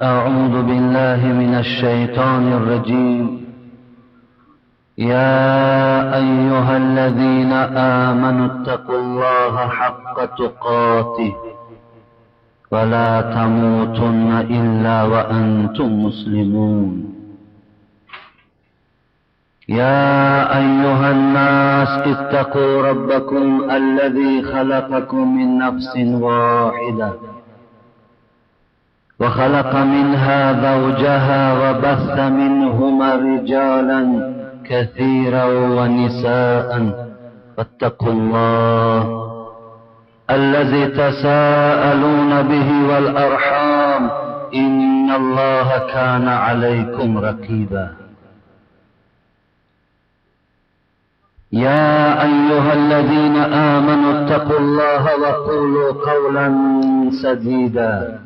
أعوذ بالله من الشيطان الرجيم. يا أيها الذين آمنوا اتقوا الله حق تقاته ولا تموتن إلا وأنتم مسلمون. يا أيها الناس اتقوا ربكم الذي خلقكم من نفس واحدة وخلق منها زوجها وبث منهما رجالا كثيرا ونساء فاتقوا الله الذي تساءلون به والأرحام إن الله كان عليكم رقيبا. يا أيها الذين آمنوا اتقوا الله وقولوا قولا سديدا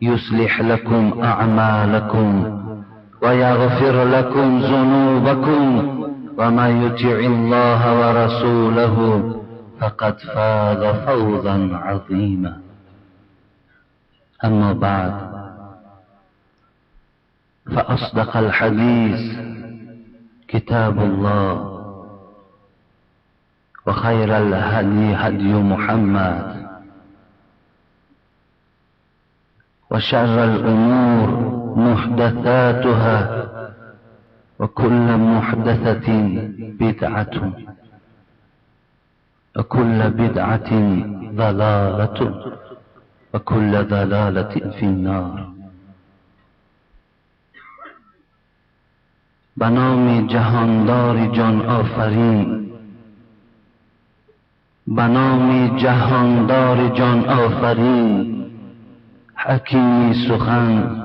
يصلح لكم أعمالكم ويغفر لكم ذنوبكم ومن يطع الله ورسوله فقد فاز فوزا عظيما. أما بعد، فأصدق الحديث كتاب الله، وخير الهدي هدي محمد، وشر الأمور محدثاتها وكل محدثة بدعة وكل بدعة ضلالة وكل ضلالة في النار. به نام جهاندار جان آفرین، به نام جهاندار جان آفرین، حکیمی سخن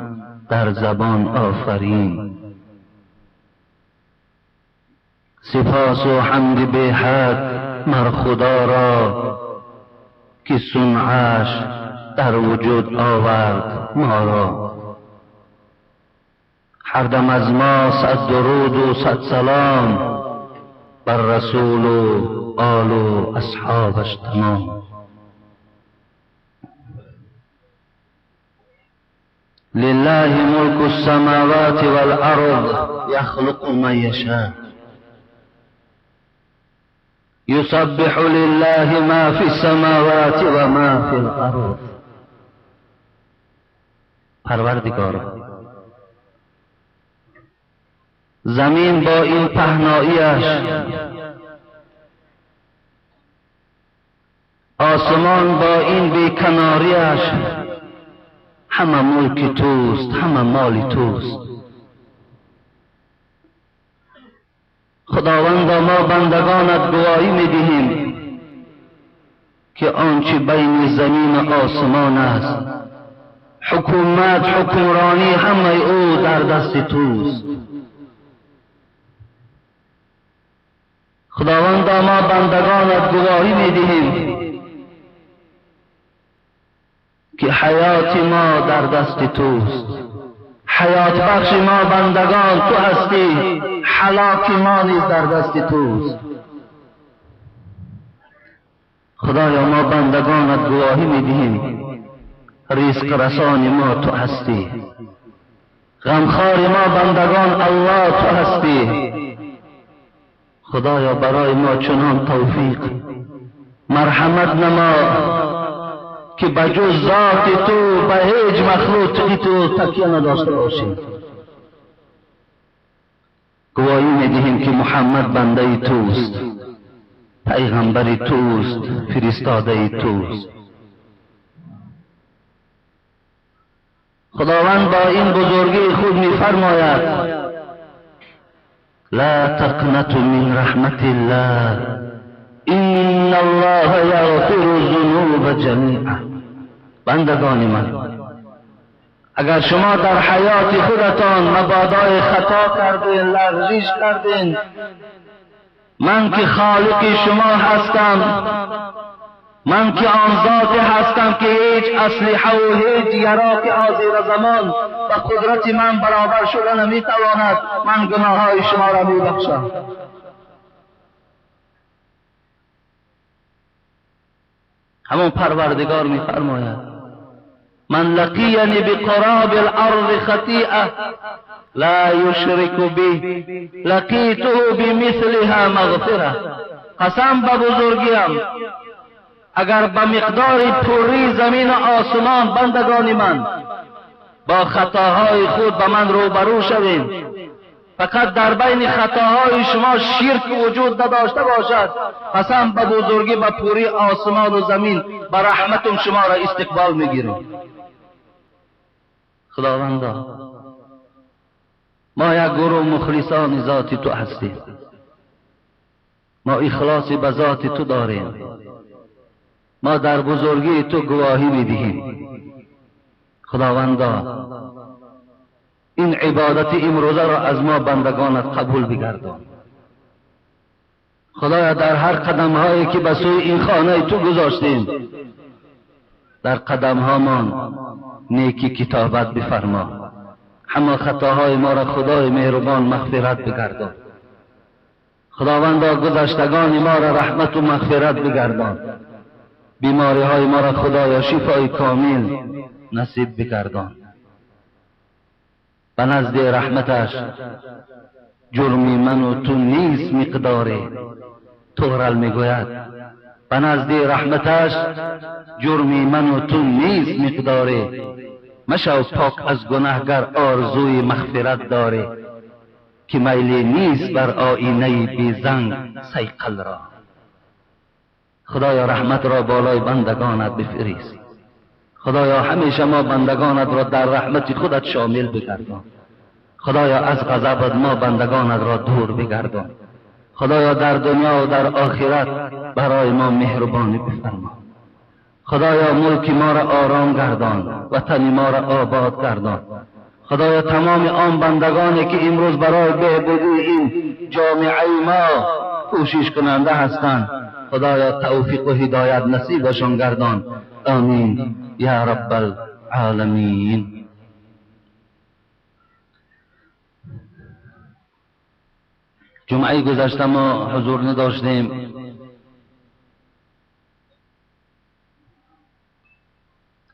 در زبان آفرین. سپاس و حمد به حق مر خدا را که صنعش در وجود آورد ما را. هر دم از ما صد درود و صد سلام بر رسول و آل و اصحابش تمام. لله ملك السماوات والأرض يخلق من يشاء يسبح لله ما في السماوات وما في الأرض. پروردگارا، زمین با این پهناییش، آسمان با این بیکناریش، همه ملک توست، همه مال توست. خداوندا، ما بندگانت گواهی می‌دهیم که آنچه بین زمین و آسمان است، حکومت، حکمرانی، همه او در دست توست. خداوندا، ما بندگانت گواهی می‌دهیم که حیات ما در دست توست. حیات بخش ما بندگان تو هستی، هلاک ما نیز در دست توست. خدایا، ما بندگانت گواهی می‌دهیم رزق رسان ما تو هستی. غمخوار ما بندگان الله تو هستی. خدایا، برای ما چنان توفیق مرحمت نما که بجز ذات تو به هیچ مخلوقی تو تکیه نداشته باشیم. گواهی می‌دهیم که محمد بنده توست، پیغمبر توست، فرستاده توست. خداوند با این بزرگی خود می‌فرماید: لا تقنطوا من رحمت الله ان الله یغفر الذنوب جمیعا. بندگان من، اگر شما در حیات خودتان مبادای خطا کردین، لغزش کردین، من که خالق شما هستم، من که آن ذات هستم که هیچ اسلحه و هیچ یراق آزیر زمان و قدرت من برابر شده نمیتواند، من گناههای شما را میبخشم. همون پروردگار میفرماید من لقيني بقراب الارض خطيئة لا يشرك به لقیته بمثلها مغفرة. قسم به بزرگیم اگر به مقدار پوری زمین و آسمان بندگان من با خطاهای خود به من روبرو شوید، فقط در بین خطاهای شما شرک وجود نداشته باشد، قسم به بزرگی به پوری آسمان و زمین به رحمتم شما را استقبال میگیرم. خداوندا ما یک گروه مخلصان ذات تو هستیم، ما اخلاصی به ذات تو داریم، ما در بزرگی تو گواهی میدهیم. خداوندا این عبادت امروزه را از ما بندگانت قبول بگردان. خدایا در هر قدم هایی که به سوی این خانه تو گذاشتیم، در قدم هامان نیکی کتابت بفرما. همه خطاهای ما را خدای مهربان مغفرت بگردان. خداوندا گذشتگان ما را رحمت و مغفرت بگردان. بیماری های ما را خدایا شفای کامل نصیب بگردان. به نزد رحمتش جرمی من و تو نیست مقداری. تغرل میگوید به نزد رحمتش جرمی من و تو نیست مقداری. مشو پاک از گناهگر آرزوی مغفرت داری، که میلی نیست بر آینه بی زنگ صیقل را. خدایا رحمت را بالای بندگانت بفرست. خدایا همیشه ما بندگانت را در رحمت خودت شامل بگردان. خدایا از غضبت ما بندگانت را دور بگردان. خدایا در دنیا و در آخرت برای ما مهربانی بفرما. خدایا ملک ما را آرام گردان، وطن ما را آباد گردان. خدایا تمام آن بندگانی که امروز برای بهبودی این جامعه ما کوشش کننده هستند، خدایا توفیق و هدایت نصیبشان گردان. آمین یا رب العالمین. جمعه گذشته ما حضور نداشتیم.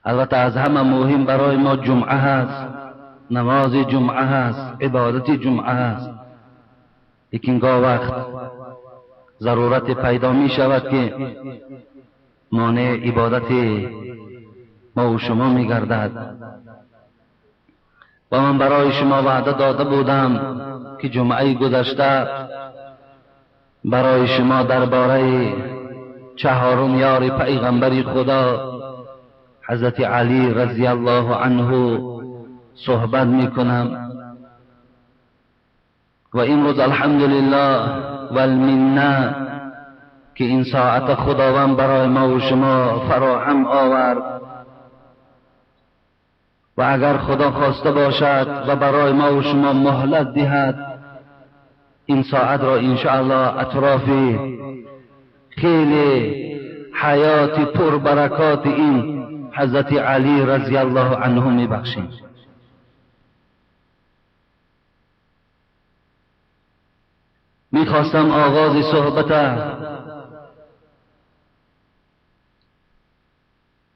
البته از همه مهم برای ما جمعه هست، نماز جمعه هست، عبادت جمعه هست. لیکن گاه وقت ضرورت پیدا می شود که مانع عبادت ما و شما می گردد. و من برای شما وعده داده بودم که جمعه گذشته برای شما درباره چهارم یار پیغمبر خدا حضرت علی رضی الله عنه صحبت میکنم. و امروز الحمدلله و المنه که این ساعت خداوند برای ما و شما فراهم آورد. و اگر خدا خواسته باشد و برای ما و شما مهلت دهد، این ساعت را انشاءالله اطراف خیلی حیات پربرکات این حضرت علی رضی الله عنه میبخشیم. میخواستم آغاز صحبت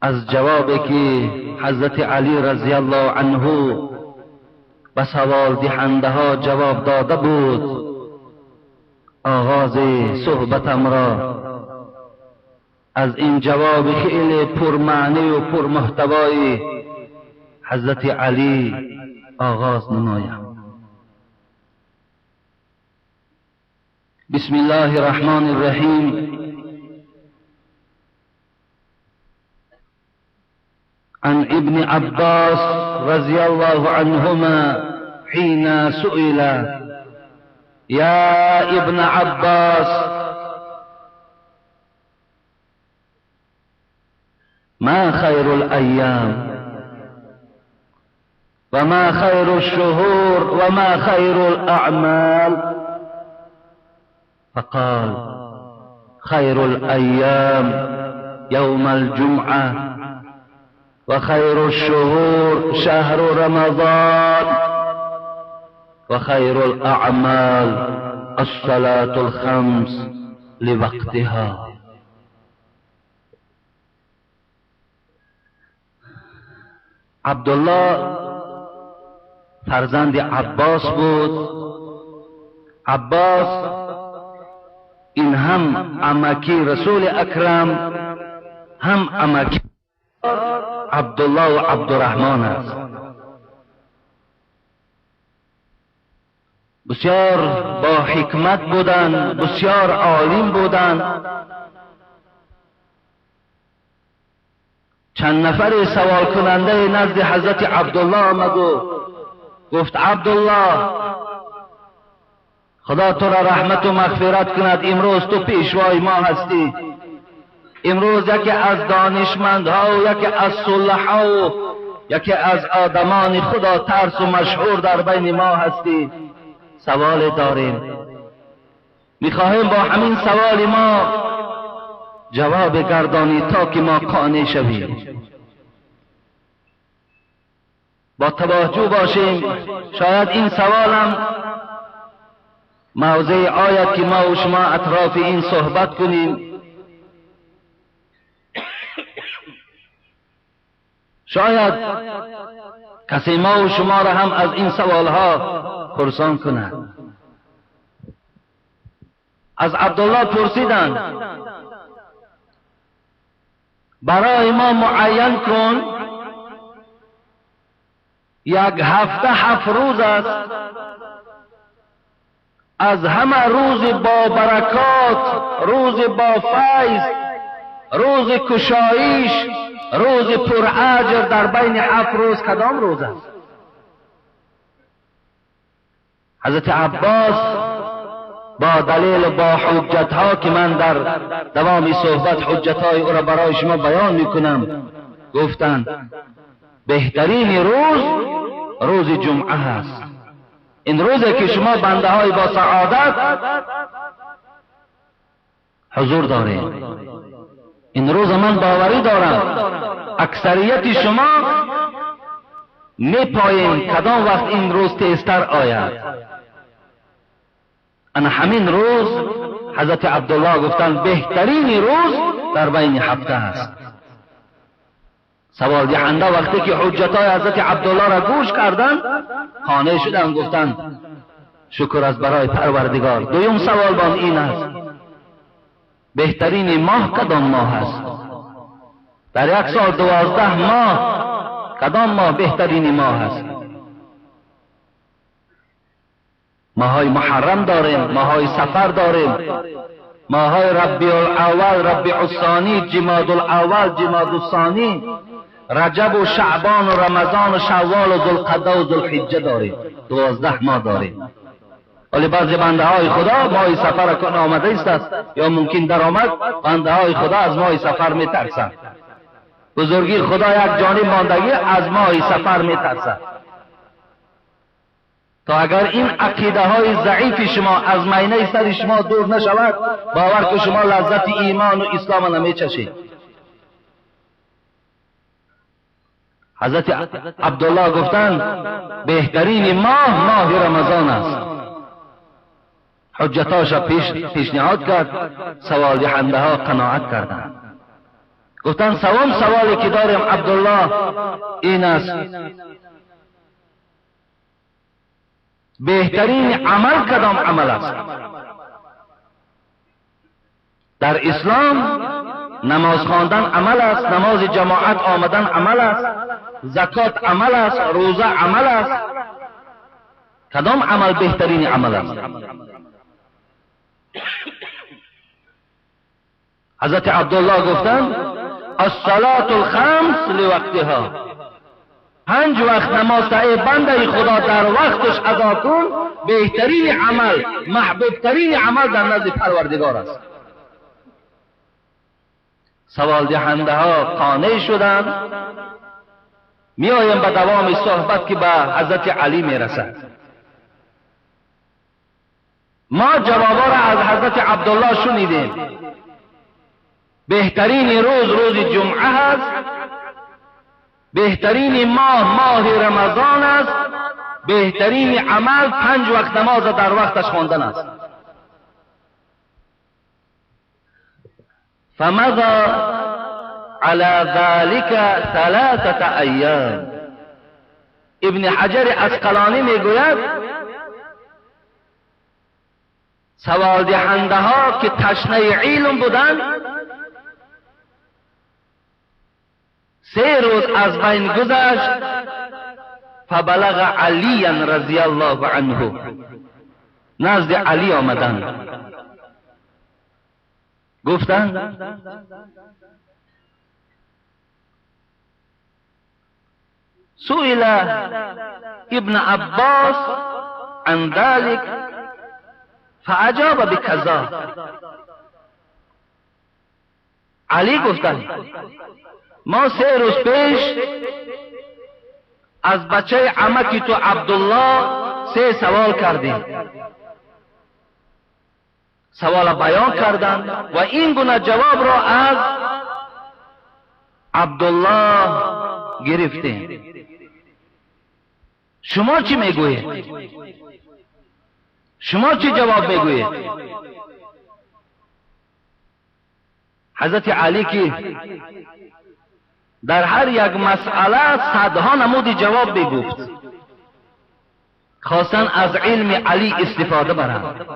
از جوابی که حضرت علی رضی الله عنه به سوال دهنده ها جواب داده بود، آغاز صحبتم را از این جواب خیلی پرمعنی و پرمحتوای حضرت علی آغاز نمایم. بسم الله الرحمن الرحیم. عن ابن عباس رضی الله عنهما حين سئل يا ابن عباس ما خير الأيام وما خير الشهور وما خير الأعمال؟ فقال خير الأيام يوم الجمعة وخير الشهور شهر رمضان وخير الأعمال الصلاة الخمس لوقتها. عبدالله فرزند عباس بود. عباس این هم عمکی رسول اکرم، هم عمکی عبدالله و عبدالرحمن است. بسیار با حکمت بودند، بسیار عالم بودند. چند نفر سوال کننده نزد حضرت عبدالله آمد و گفت عبدالله خدا تو را رحمت و مغفرت کند، امروز تو پیشوای ما هستی، امروز یکی از دانشمندها و یکی از صلحا و یکی از آدمان خدا ترس و مشهور در بین ما هستی. سوال داریم، میخواهیم با همین سوال ما جواب گردانی تا که ما قانع شویم. با توجه باشیم، شاید این سوالم موضع آید که ما و شما اطراف این صحبت کنیم. شاید کسی ما و شما را هم از این سوالها پرسان کند. از عبدالله پرسیدند برای ما معین کن، یک هفته 7 روز است، از همه روز با برکات، روز با فیض، روز کشایش، روز پراجر در بین 7 روز کدام روز است؟ حضرت عباس با دلیل و با حجت ها که من در دوام صحبت حجت های او را برای شما بیان میکنم گفتند بهترین روز جمعه است. این روزی که شما بنده های با سعادت حضور دارید. این روز من باوری دارم اکثریت شما میپایین کدام وقت این روز تیزتر آید. انا همین روز حضرت عبدالله گفتن بهترین روز در بین هفته است. سوال دهنده وقتی که حجتای حضرت عبدالله را گوش کردند قانع شدند، گفتند شکر از برای پروردگار. دویم سوال با این است بهترین ماه کدام ماه است؟ در یک سال 12 ماه کدام ماه بهترین ماه است؟ ماهای محرم داریم، ماهای سفر داریم، ماهای ربیع الاول، ربیع الثانی، جماد الاول، جماد الثانی، رجب و شعبان و رمضان و شوال و ذوالقعده و ذوالحجه داریم. 12 ماه داریم. ولی بعضی بنده های خدا ماه سفر کن آمده است یا ممکن در آمد، بنده های خدا از ماه سفر می ترسند. بزرگی خدا یک جانب ماندگی از ماه سفر می ترسند. تا اگر این عقیده های ضعیف شما از مینه سر شما دور نشود، باور که شما لذت ایمان و اسلام نمی چشید. حضرت عبدالله گفتند بهترین ماه رمضان است. حجتاش پیشنهاد کرد، سوال دهنده ها قناعت کردند. گفتند سوم سوالی که داریم عبدالله این است بهترین عمل کدام عمل است؟ در اسلام نماز خواندن عمل است، نماز جماعت آمدن عمل است، زکات عمل است، روزه عمل است. کدام عمل بهترین عمل است؟ حضرت عبدالله گفتند الصلاة الخمس لوقتها، 5 وقت نماز ای بنده خدا در وقتش ادا کن، بهترین عمل، محبوبترین عمل در نزد پروردگار است. سوال دهنده ها قانع شدند. می آیم به دوام صحبت که به حضرت علی می رسد. ما جوابا را از حضرت عبدالله شنیدیم. بهترین روز جمعه است، بهترین ماه رمضان است، بهترین عمل 5 وقت نماز در وقتش خواندن است. فماذا على ذلك 3 ایام، ابن حجر عسقلانی میگوید سوال دهنده ها که تشنه علم بودند 3 روز از بین گذشت فبلغ علی رضی الله عنه، نزد علی آمدند گفتند سئل ابن عباس عن ذلك فاجاب بکذا. علی گفتند ما 3 روز پیش از بچه عمکی تو عبدالله 3 سوال کردیم، سوال بیان کردند و این گونه جواب را از عبدالله گرفتیم. شما چی میگویید؟ شما چی جواب میگویید؟ حضرت علی که در هر یک مسئله صدها نمود جواب میگفت، خواستن از علم علی استفاده برند.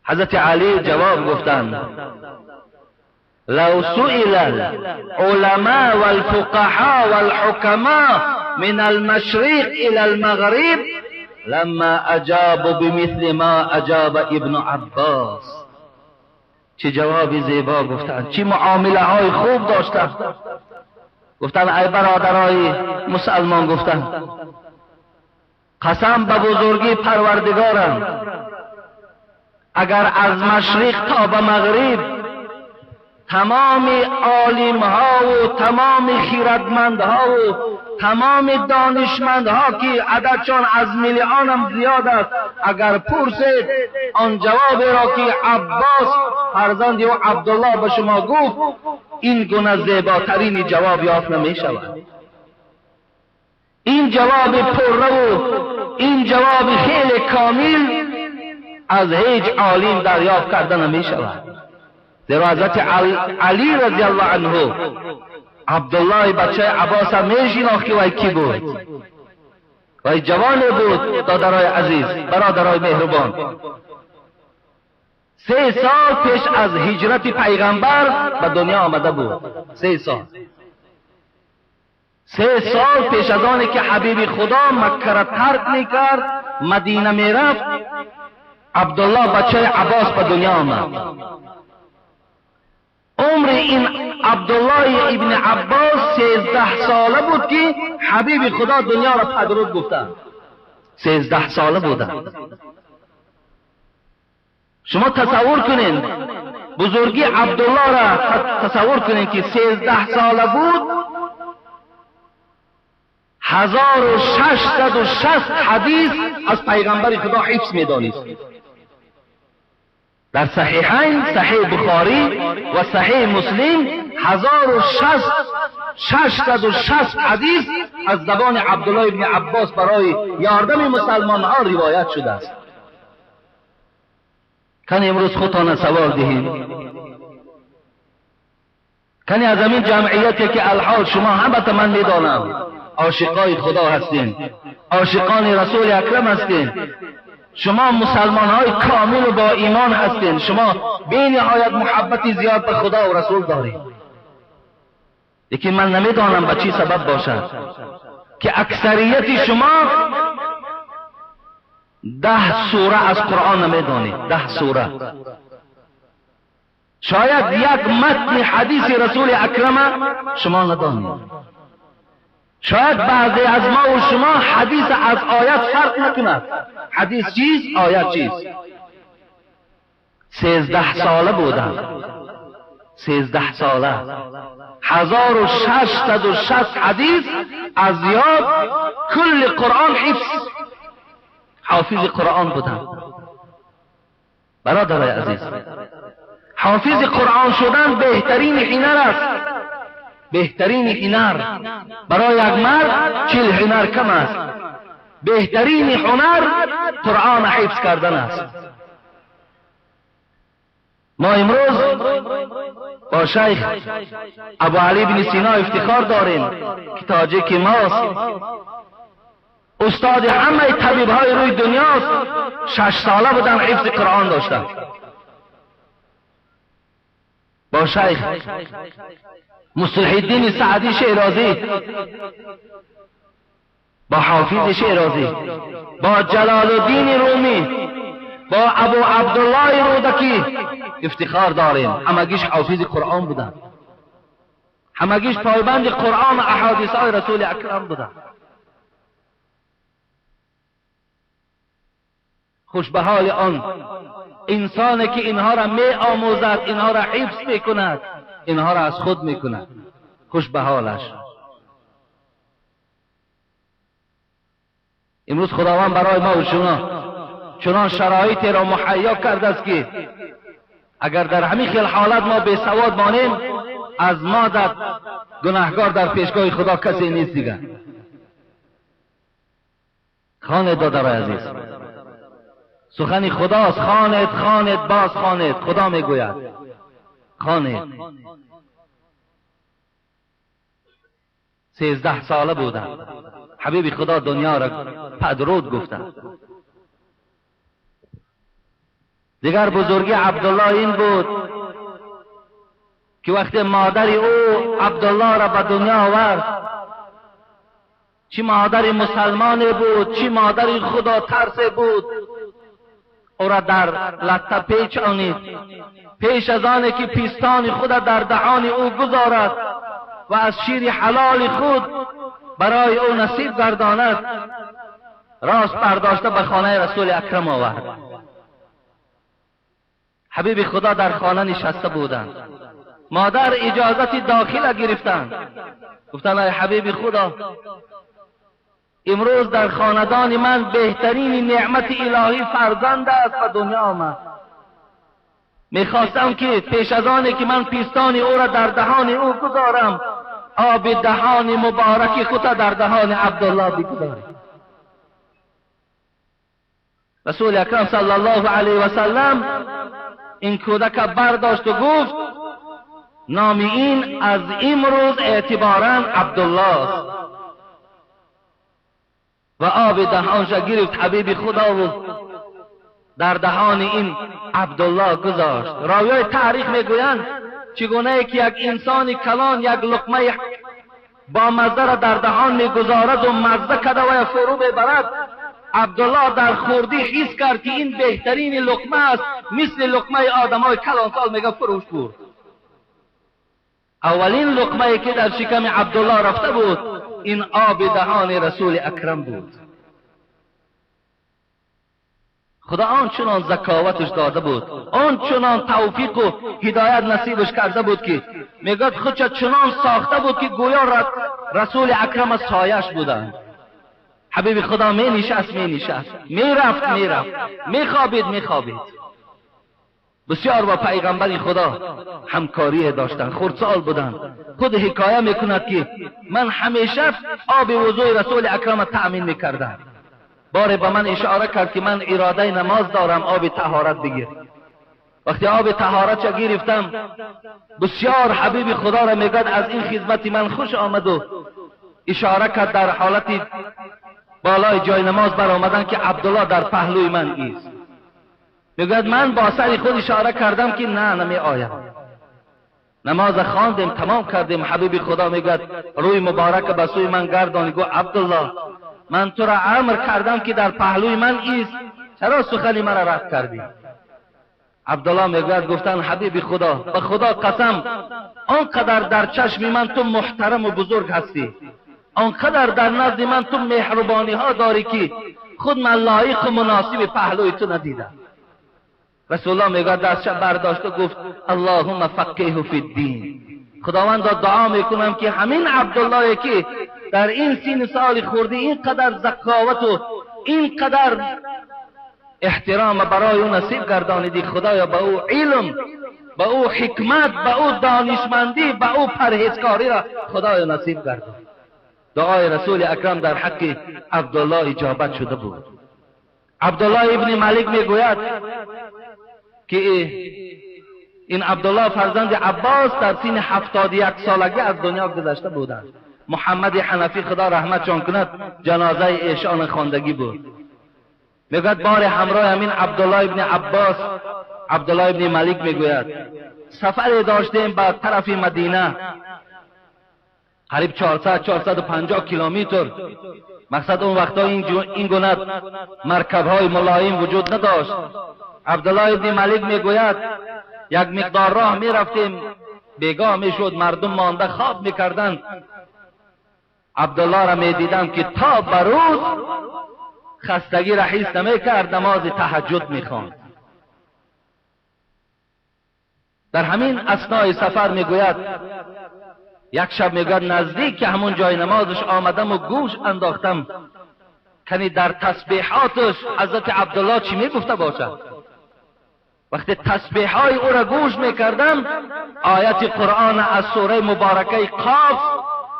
حضرت علی جواب گفتند لو سئل العلماء والفقهاء والحكماء من المشرق الى المغرب لما اجابوا بمثل ما اجاب ابن عباس. چه جوابی زیبا گفتند، چه معامله های خوب داشتند. گفتند ای برادرای مسلمان، گفتند قسم به بزرگی پروردگارم اگر از مشرق تا به مغرب تمام عالم ها و تمام خیرتمند ها و تمام دانشمند ها که عددشان از میلیون هم زیاد است، اگر پرسید آن جواب را که عباس فرزند و عبدالله به شما گفت، این گونه زیباترین جواب یافت نمی شود. این جواب پررو و این جواب خیلی کامل از هیچ عالم دریافت کرده نمی شود. زیرا حضرت علی رضی الله عنه عبدالله بچه عباس هم می شناخت که وی کی بود. وی جوان بود. دادرای عزیز، برادرای مهربان، 3 سال پیش از هجرت پیغمبر به دنیا آمده بود. 3 سال 3 سال پیش از آنی که حبیب خدا مکه را ترک میکرد مدینه میرفت، عبدالله بچه عباس به دنیا آمد. عمر این عبدالله ابن عباس 13 ساله بود که حبیب خدا دنیا را پدرود گفتند. 13 ساله بودند. شما تصور کنین بزرگی عبدالله را تصور کنین که 13 ساله بود. 1660 حدیث از پیغمبر خدا حفظ می‌دانست. در صحیحین، صحیح بخاری و صحیح مسلم 1660 حدیث از زبان عبدالله ابن عباس برای یاردم مسلمان ها روایت شده است. کنی امروز خودتان سوال دهید، کنی از همین جمعیتی که الحال شما همه من میدانم عاشقای خدا هستین، عاشقان رسول اکرم هستین، شما مسلمان های کامل و با ایمان هستین، شما بی نهایت محبت زیاد به خدا و رسول دارید. لیکن من نمیدانم به چی سبب باشد که اکثریت شما 10 سوره از قرآن نمیدانید. 10 سوره. شاید یک متن حدیث رسول اکرم شما ندانید. شاید بعضی از ما و شما حدیث از آیت فرق نکند. حدیث چیست؟ آیت چیست؟ 13 ساله بودم. 13 ساله 1660 حدیث از یاد کل قرآن حفظ. حافظ قرآن بودم. برادرای عزیز، حافظ قرآن شدن بهترین هنر است. بهترین هنر برای یک مرد 40 هنر کم است. بهترین هنر قرآن حفظ کردن است. ما امروز با شیخ ابو علی بن سینا افتخار داریم که تاجیک ماست، استاد همه طبیب های روی دنیاست. 6 ساله بودن حفظ قرآن داشتن. با شیخ مصلح الدین سعدی شیرازی، با حافظ شیرازی، با جلال الدین رومی، با ابو عبدالله رودکی افتخار داریم. همگیش حافظ قرآن بودن، همگیش پایبند قرآن و احادیث های رسول اکرم بودن. خوش به حال آن انسانی که اینها را می آموزد، اینها را حفظ می کند، اینها را از خود می کند. خوش به حالش. امروز خداوند برای ما و شما چنان شرایطی را مهیا کرده است که اگر در همین خیل حالت ما بی سواد مانیم، از ما در گناهکار در پیشگاه خدا کسی نیست دیگر. خانه دادر عزیز، سخن خداست. خانت خانت باز خانت. خدا میگوید خانت. 13 ساله بودم حبیب خدا دنیا را پدرود گفتن. دیگر بزرگی عبدالله این بود که وقتی مادر او عبدالله را به دنیا آورد، چی مادر مسلمان بود، چی مادر خدا ترس بود، او را در لطه پیچ آنید. پیش از آنه که پیستان خود در دهان او گذارد و از شیر حلال خود برای او نصیب گرداند، راست برداشته به خانه رسول اکرم آورد. حبیب خدا در خانه نشسته بودند. مادر اجازت داخل گرفتند. گفتند ای حبیب خدا، امروز در خاندان من بهترین نعمت الهی فرزند است و دنیا آمد. میخواستم که پیش از آنه که من پیستان او را در دهان او گذارم، آب دهان مبارک خود در دهان عبدالله بگذاری. رسول اکرم صلی الله علیه و سلم این کودک برداشت و گفت نام این از امروز اعتباراً عبدالله است و آب دهانش گرفت حبیب خدا و در دهان این عبدالله گذاشت. راویای تاریخ میگویند چگونه که یک انسان کلان یک لقمه با مزه را در دهان میگذارد و مزه کده و فرو میبرد، عبدالله در خوردی حس کرد که این بهترین لقمه است، مثل لقمه آدمای کلانسال میگه فروش برد. اولین لقمه که در شکم عبدالله رفته بود این آب دهان رسول اکرم بود. خدا آنچنان ذکاوتش داده بود، آنچنان توفیق و هدایت نصیبش کرده بود که میگد خودش چنان ساخته بود که گویا رسول اکرم سایش بودند. حبیب خدا می نشست می رفت می خوابید. بسیار با پیغمبر خدا همکاری داشتند، خردسال بودند. خود حکایه میکند که من همیشه آب وضوء رسول اکرم تأمین میکردم. باره به من اشاره کرد که من اراده نماز دارم، آب طهارت بگیر. وقتی آب طهارت گرفتم، بسیار حبیب خدا را میگد از این خدمت من خوش آمد و اشاره کرد در حالتی بالای جای نماز بر آمدن که عبدالله در پهلوی من ایست. میگد من با سر خود اشاره کردم که نه نمی آیم. نماز خواندیم تمام کردیم. حبیب خدا میگد روی مبارک به سوی من گردانی گو عبدالله من تو را امر کردم که در پهلوی من ایست، چرا سخنی مرا رد کردی؟ عبدالله میگد گفتن حبیب خدا به خدا قسم آنقدر در چشم من تو محترم و بزرگ هستی، آنقدر در نزد من تو مهربانی ها داری که خود من لایق و مناسب پهلوی تو ندیدم. رسول الله میگه دستش برداشت و گفت اللهم فقهه فی الدین. خداوند دعا میکنم که همین عبدالله که در این سین سال خورده اینقدر ذکاوت و اینقدر احترام برای او نصیب گردانیدی، خدایا به او علم، به او حکمت، به او دانشمندی، به او پرهیزکاری را خدایا نصیب گردان. دعای رسول اکرم در حق عبدالله اجابت شده بود. عبدالله ابن ملک میگوید که این عبدالله فرزند عباس در سن 71 سالگی از دنیا گذشته بودند. محمد حنفی خدا رحمتشان کند جنازه ایشان خواندگی بود. میگوید بار همراه همین عبدالله ابن عباس، عبدالله ابن ملیک میگوید سفر داشتیم به طرف مدینه، قریب 400-450 کیلومتر. مقصد اون وقتا این گونه مرکب های ملایم وجود نداشت. عبدالله ابن ملیک میگوید یک مقدار راه میرفتیم، بیگاه میشد، مردم مانده خواب میکردند. عبدالله را میدیدم که تا بروز خستگی را حس نمیکرد، نماز تهجد میخواند. در همین اثنای سفر میگوید یک شب میگوید نزدیک که همون جای نمازش آمدم و گوش انداختم کنی در تسبیحاتش حضرت عبدالله چی میگفته باشد. وقتی تسبیح های او را گوش میکردم آیت قرآن از سوره مبارکه قاف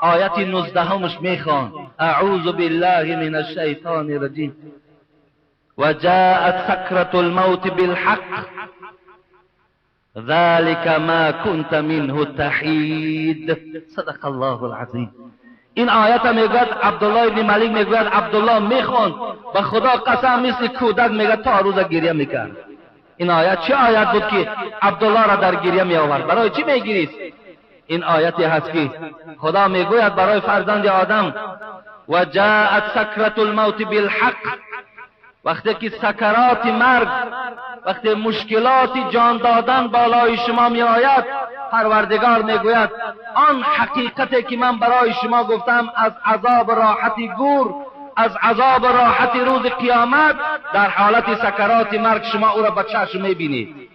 آیت 19 میخواند اعوذ بالله من الشیطان الرجیم و جاءت سکرة الموت بالحق ذلك ما كنت منه تحید. صدق الله العظیم. این آیت میگوید عبدالله ابن ملیک میگوید عبدالله میخواند و خدا قسم مثل کودک میگه تا روز گریه میکرد. این آیت چه آیت بود که عبدالله را در گریه می آورد؟ برای چی میگریست؟ این آیتی هست که خدا میگوید برای فرزند آدم و جاءت سکرة الموت بالحق، وقتی که سکرات مرگ، وقتی مشکلات جان دادن بالای شما می آید، پروردگار میگوید آن حقیقتی که من برای شما گفتم از عذاب راحتی گور، از عذاب راحتی روز قیامت، در حالت سکرات مرگ شما او را به چشم میبینید،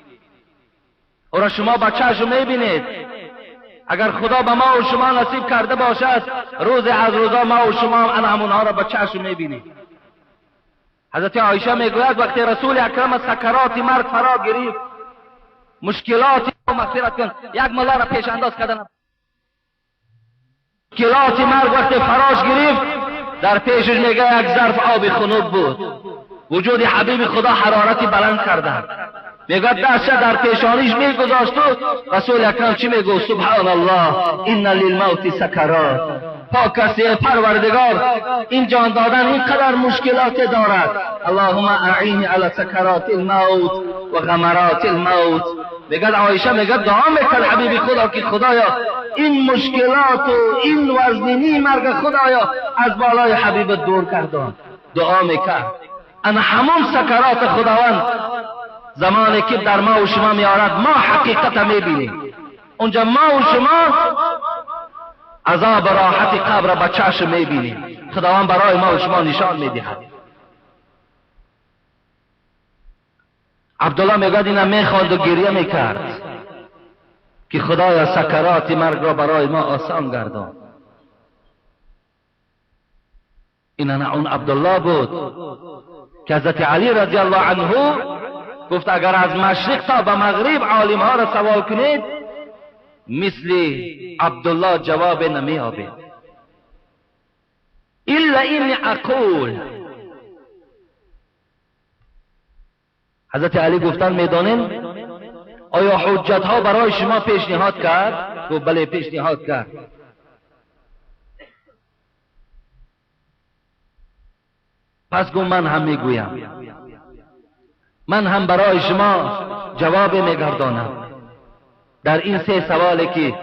او را شما به چشم میبینید. اگر خدا به ما و شما نصیب کرده باشد روز از روزا ما و شما همونها را به چشم میبینید. حضرت عایشه میگوید وقتی رسول اکرم از سکرات مرگ فرا گرفت، مشکلات مغفرت کن، یک ملا را پیش انداز کردن، مشکلات مرگ وقتی فراش گرفت در پیشش میگه یک ظرف آب خنک بود. وجود حبیب خدا حرارتی بلند کردند. میگه دستش در پیشانیش میگذاشت و رسول اکرم چی میگو؟ سبحان الله ان للموت سکرات. پاک است پروردگار، این جان دادن اینقدر مشکلات دارد. اللهم اعینی علی سکرات الموت و غمرات الموت. میگه عایشه میگه دعا میکرد حبیب خدا که خدایا این مشکلات و این وزنینی مرگ خدایا از بالای حبیب دور کردن. دعا میکرد انا همون سکرات خداوند زمانی که در ما و شما میارد ما حقیقت میبینیم. اونجا ما و شما عذاب راحت قبر به چشم میبینیم. خداوند برای ما و شما نشان میدهد. عبدالله میگوید اینا میخواند و گریه میکرد که خدایا سکرات مرگ را برای ما آسان گردان. اینا اون عبدالله بود که حضرت علی رضی الله عنه گفت اگر از مشرق تا به مغرب عالم ها را سوال کنید مثل عبدالله جواب نمی آبید. الا این اقول. حضرت علی گفتن میدانین آیا حجت ها برای شما پیشنهاد کرد؟ گفت بله پیشنهاد کرد. پس گفت من هم میگویم، من هم برای شما جواب میگردانم در این سه سوالی که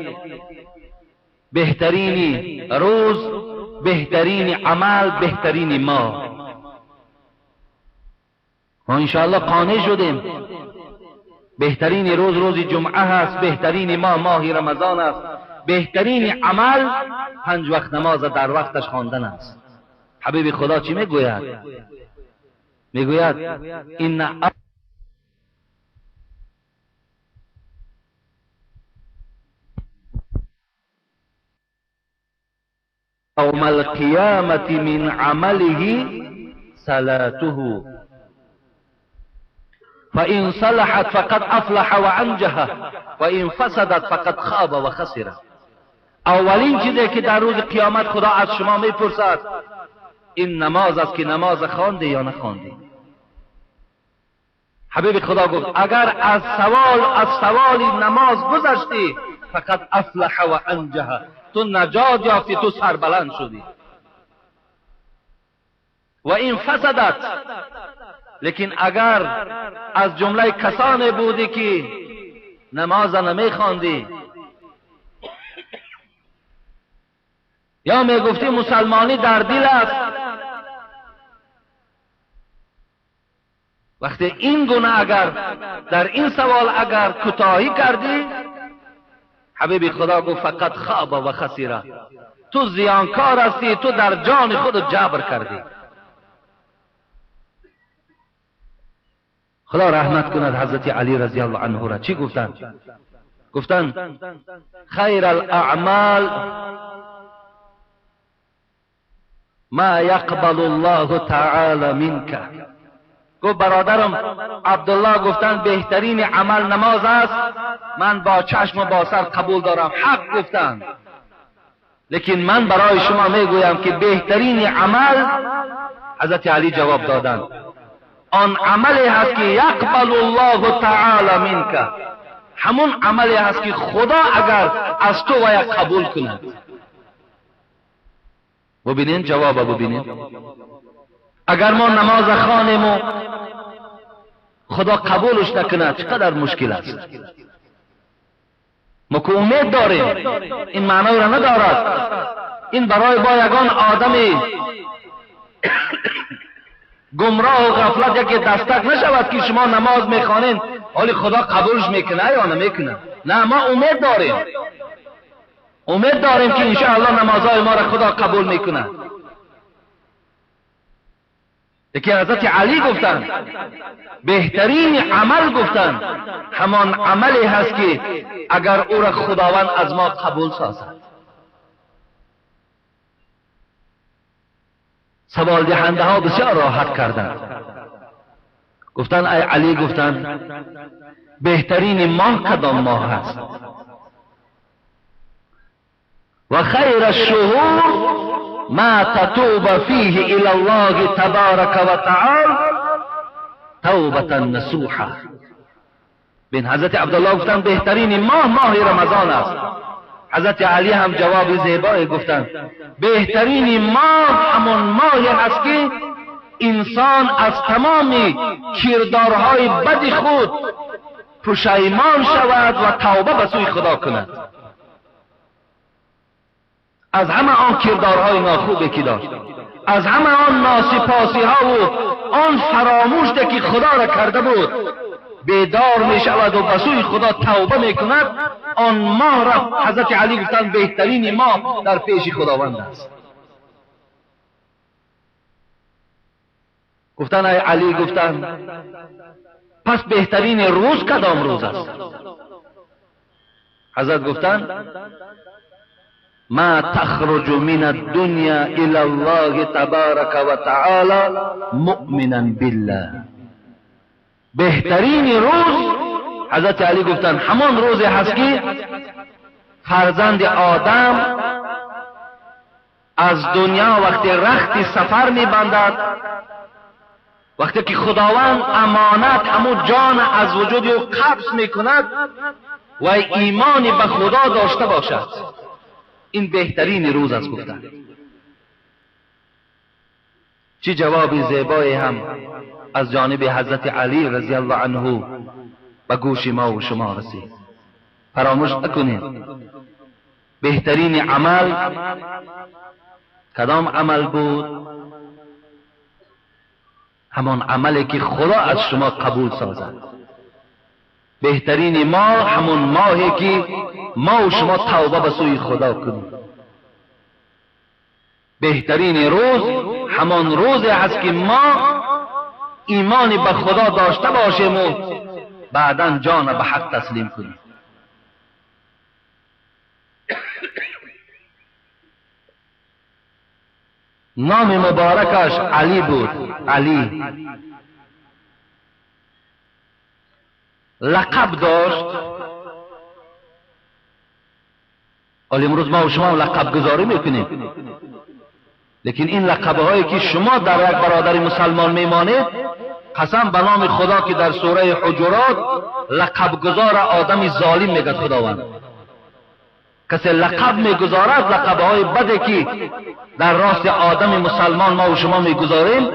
بهترین روز، بهترین عمل، بهترین ما انشاءالله قانع شدیم. بهترین روز روز جمعه هست، بهترین ماه رمضان است، بهترین عمل 5 وقت نماز در وقتش خواندن است. حبیب خدا چی میگوید؟ میگوید این یوم القیامة من عمله صلاته فإن صلحت فقد افلح وانجح وإن فسدت فقد خاب و خسر. اولین چیزی که در روز قیامت خدا از شما میپرسد این نماز است که نماز خوانده یا نخوانده. حبیب خدا گفت اگر از سوال نماز گذشتی فقط افلح و انجح، تو نجات یافتی، تو سربلند شدی. و این فسدت، لیکن اگر از جمله کسانی بودی که نماز نمی خواندی یا می گفتی مسلمانی در دل است، وقتی این گونه اگر در این سوال اگر کوتاهی کردی، حبیب خدا گفت فقط خاب و خسیره، تو زیانکار هستی، تو در جان خود جبر کردی. خدا رحمت کند حضرت علی رضی الله عنه را. چی گفتند؟ گفتند خیر الاعمال ما یقبل الله تعالی منک. گفت برادرم عبدالله گفتند بهترین عمل نماز است، من با چشم و با سر قبول دارم. حق گفتند، لیکن من برای شما میگویم که بهترین عمل، حضرت علی جواب دادند آن عملی هست که یقبل الله تعالی منک، همون عملی هست که خدا اگر از تو و یک قبول کند. ببینین جواب، ببینین اگر ما نماز خوانیم و خدا قبولش نکند چقدر مشکل است. ما که امید داریم، این معنی را ندارد. این برای با یگان آدمی گمراه و غفلت یکی دستک نشود که شما نماز میخوانین حالی خدا قبولش میکنه یا نمیکنه. نه، ما امید داریم که انشاءالله نمازهای ما را خدا قبول میکنه. که حضرت علی گفتند بهترین عمل، گفتند همان عملی هست که اگر او را خداوند از ما قبول سازد. سوال دهنده ها بسیار راحت کردند. گفتند ای علی، گفتند بهترین ماه کدام ماه هست؟ و خیر الشهور ما تتوب فيه الى الله تبارك وتعالى توبة نصوحة. بین حضرت عبدالله گفتند بهترین ماه رمضان است. حضرت علی هم جواب زیبایی گفتند بهترین ماه همان ماهی است که انسان از تمام کردارهای بد خود پشیمان شود و توبه به سوی خدا کند. از همه آن کردارهای ناخوبی که داشت، از همه آن ناسپاسی ها و آن فراموشی که خدا را کرده بود، بیدار می شود و به سوی خدا توبه می کند. آن ماه را حضرت علی گفتند بهترین ماه در پیش خداوند است. گفتند ای علی، گفتند پس بهترین روز کدام روز است؟ حضرت گفتند ما تخرج من الدنيا الى الله تبارك وتعالى مؤمنا بالله. بهترین روز، حضرت علی گفتند همان روزی هست که فرزند آدم از دنیا وقتی رخت سفر میبندد، وقتی که خداوند امانت همو جان از وجود او قبض میکند و ایمانی به خدا داشته باشد، این بهترین روز است. گفتند چه جواب زیبایی هم از جانب حضرت علی رضی الله عنه به گوش ما و شما رسید. فراموش نکنید بهترین عمل کدام عمل بود؟ همان عملی که خدا از شما قبول سازد. بهترین ماه همون ماهی که ما و شما توبه به سوی خدا کنیم. بهترین روز همان روزی هست که ما ایمانی به خدا داشته باشیم و بعداً جان به حق تسلیم کنیم. نام مبارکش علی بود. علی لقب داشت. حالا امروز ما و شما لقب گذاری میکنیم، لیکن این لقب هایی که شما در یک برادر مسلمان میمانید قسم به نام خدا که در سوره حجرات لقب گذار آدم ظالم میگه خداوند. کسی لقب میگذارد لقبهای بده که در راست آدم مسلمان ما و شما میگذاریم،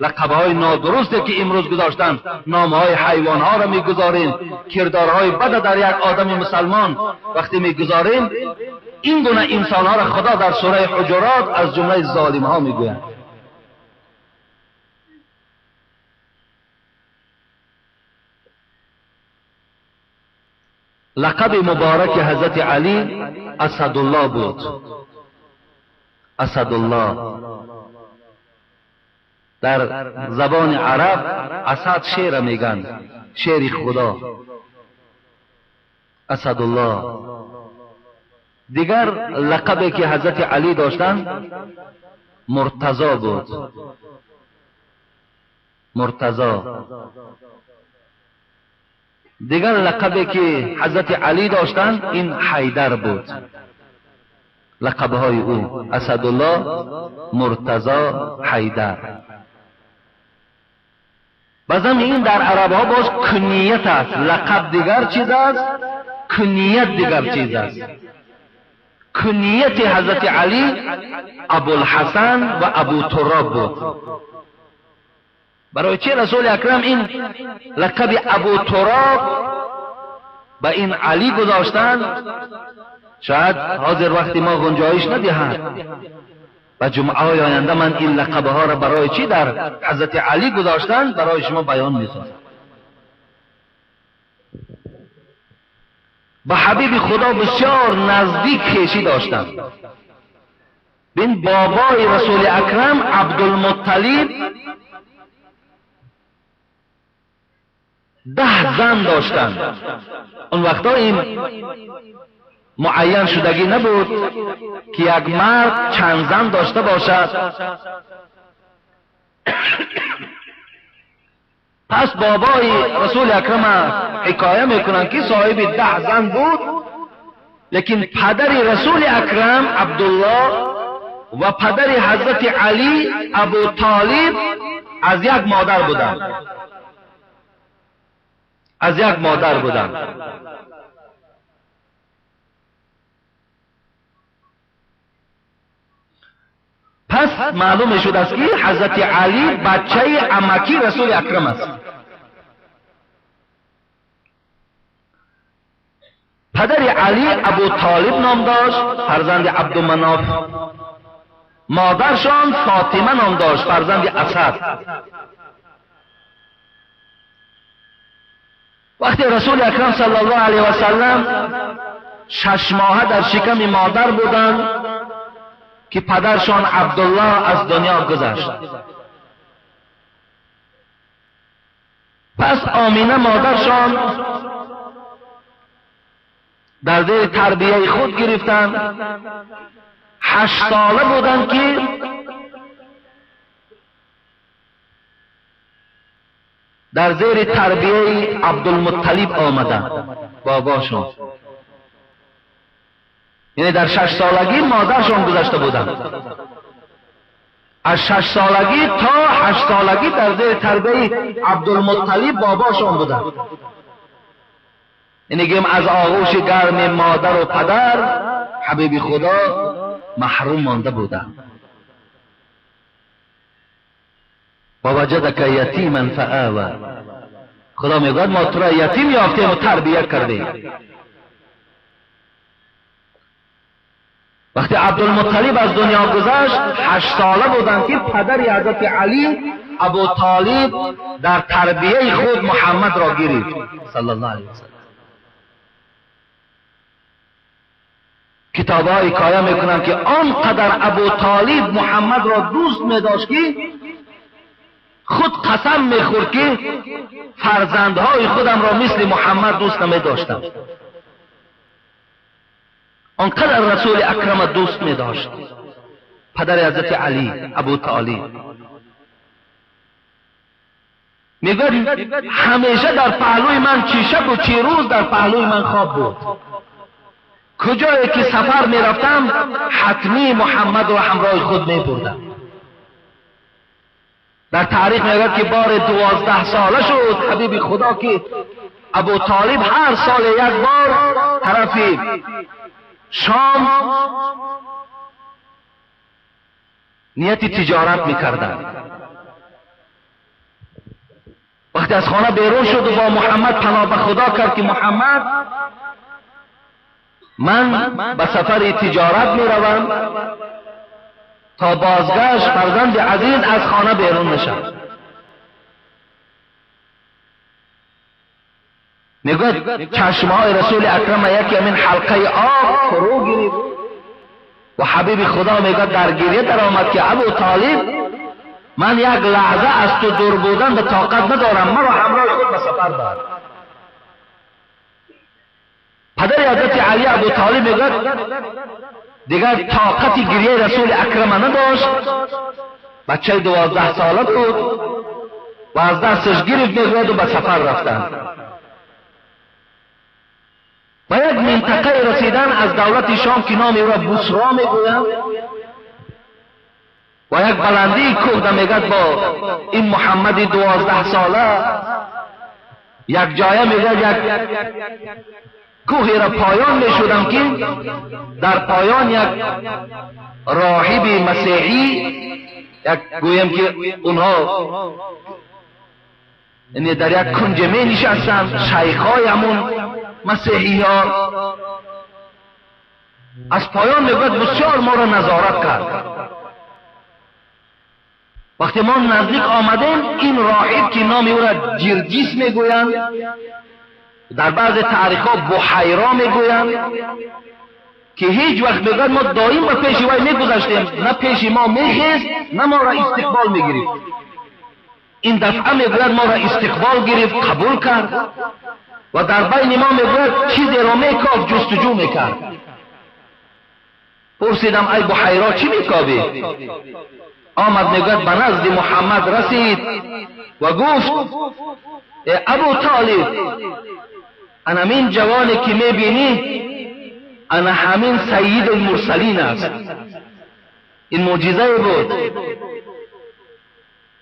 لقبهای نادرسته که امروز گذاشتن، نامهای حیوانها را میگذاریم، کردارهای بد در یک آدم مسلمان وقتی میگذاریم، این گونه انسانها را خدا در سوره حجرات از جمله ظالمها میگوید. لقب مبارک حضرت علی اسدالله بود. اسدالله در زبان عرب اسد شیر میگن، شیر خدا. اسدالله. دیگر لقبی که حضرت علی داشتند مرتضی بود. مرتضی. دیگر لقبی که حضرت علی داشتند این حیدر بود. لقبهای او اسدالله، مرتضی، حیدر. بازم این در عرب ها باز کنیت است. لقب دیگر چیز است، کنیت دیگر چیز است. کنیت حضرت علی ابوالحسن و ابو تراب بود. برای چه رسول اکرم این لقب ابو تراب به این علی گذاشتند؟ شاید حاضر وقتی ما گنجایش ندهد و جمعه های آینده من این لقب ها را برای چی در حضرت علی گذاشتند برای شما بیان می‌سازم. با حبیب خدا بسیار نزدیک خویشی داشتند. بین بابای رسول اکرم عبدالمطلب 10 زن داشتند. اون وقتا این معین شدگی نبود که یک مرد چند زن داشته باشد. پس بابای رسول اکرم حکایه میکنند که صاحب 10 زن بود، لیکن پدر رسول اکرم عبدالله و پدر حضرت علی ابو طالب از یک مادر بودند. از یک مادر بودند. پس معلوم شد است که حضرت علی بچه عمکی رسول اکرم است. پدر علی ابو طالب نام داشت، فرزند عبدالمناف. مادرشان فاطمه نام داشت، فرزند اسد. وقتی رسول اکرم صلی الله علیه و سلم 6 ماهه در شکم مادر بودند که پدرشان عبدالله از دنیا گذشت. پس آمینه مادرشان در زیر تربیه خود گرفتند. 8 ساله بودند که در زیر تربیه عبدالمطلب آمدند باباشون. یعنی در 6 سالگی مادرشون گذشته بودند. از 6 سالگی تا 8 سالگی در زیر تربیه عبدالمطلب باباشون بودند. یعنی گیم از آغوش گرم مادر و پدر حبیب خدا محروم مانده بودند. و وجدک یتیما فآوی. خدا میگوید ما تو را یتیم یافتیم و تربیت کردیم. وقتی عبدالمطلب از دنیا گذشت 8 ساله بودند که پدر حضرت علی ابو طالب در تربیه خود محمد را گرفت صلی الله علیه وسلم. کتاب‌ها حکایه میکنند که آنقدر ابو طالب محمد را دوست می‌داشت که خود قسم میخورد که فرزندهای خودم را مثل محمد دوست نمی‌داشتم. آنقدر رسول اکرم دوست می‌داشت پدر حضرت علی ابو طالب. میگوید همیشه در پهلوی من چی شب و چی روز در پهلوی من خواب بود. کجایی که سفر میرفتم حتمی محمد را همراه خود میبردم. در تاریخ میگه که بار 12 ساله شد حبیب خدا که ابو طالب هر سال یک بار طرف شام نیت تجارت میکردن. وقتی از خانه بیرون شد و با محمد پناه به خدا کرد که محمد من به سفر تجارت میروم، تا بازگشت فرزند عزیز از خانه بیرون نشد. میگوید چشمهای رسول اکرم یکی من حلقه آب فرو گرفت و حبیب خدا میگوید در گریه در آمد که ابو طالب من یک لحظه از تو دور بودن به طاقت ندارم، مرا همراه خود به سفر بر. پدر حضرت علی ابو طالب میگوید دیگر طاقت گریه رسول اکرم نداشت، بچه 12 ساله بود و از دستش گرفت میگوید و به سفر رفتن. و یک منطقه رسیدن از دولت شام که نام او را بوسرا میگویند و یک بلندی کوه میگد با این محمد 12 ساله یک جایه میگد یک کوهی را پایان میشدم که در پایان یک راهب مسیحی، یک گویم که اونها یعنی در یک کنج می نشستند، شیخای همون مسیحی ها از پایان میگوید بسیار ما را نظارت کرد. وقتی ما نزدیک آمدیم این راهب که نام او را جرجیس میگویند، در بعض تاریخ ها بحیرا میگویند، که هیچ وقت میگوید ما دائم به پیش وی میگذشتیم، نه پیش ما میخیست نه ما را استقبال میگرفت. این دفعه میگوید ما را استقبال گرفت، قبول کرد و در بین ما میگوید چیزی را میکاف جستجو میکرد. پرسیدم ای بحیرا چی میکاوی؟ آمد میگوید به نزد محمد رسید و گفت ابو طالب انا همین جوانی که میبینی انا همین سید المرسلین است. این معجزه بود.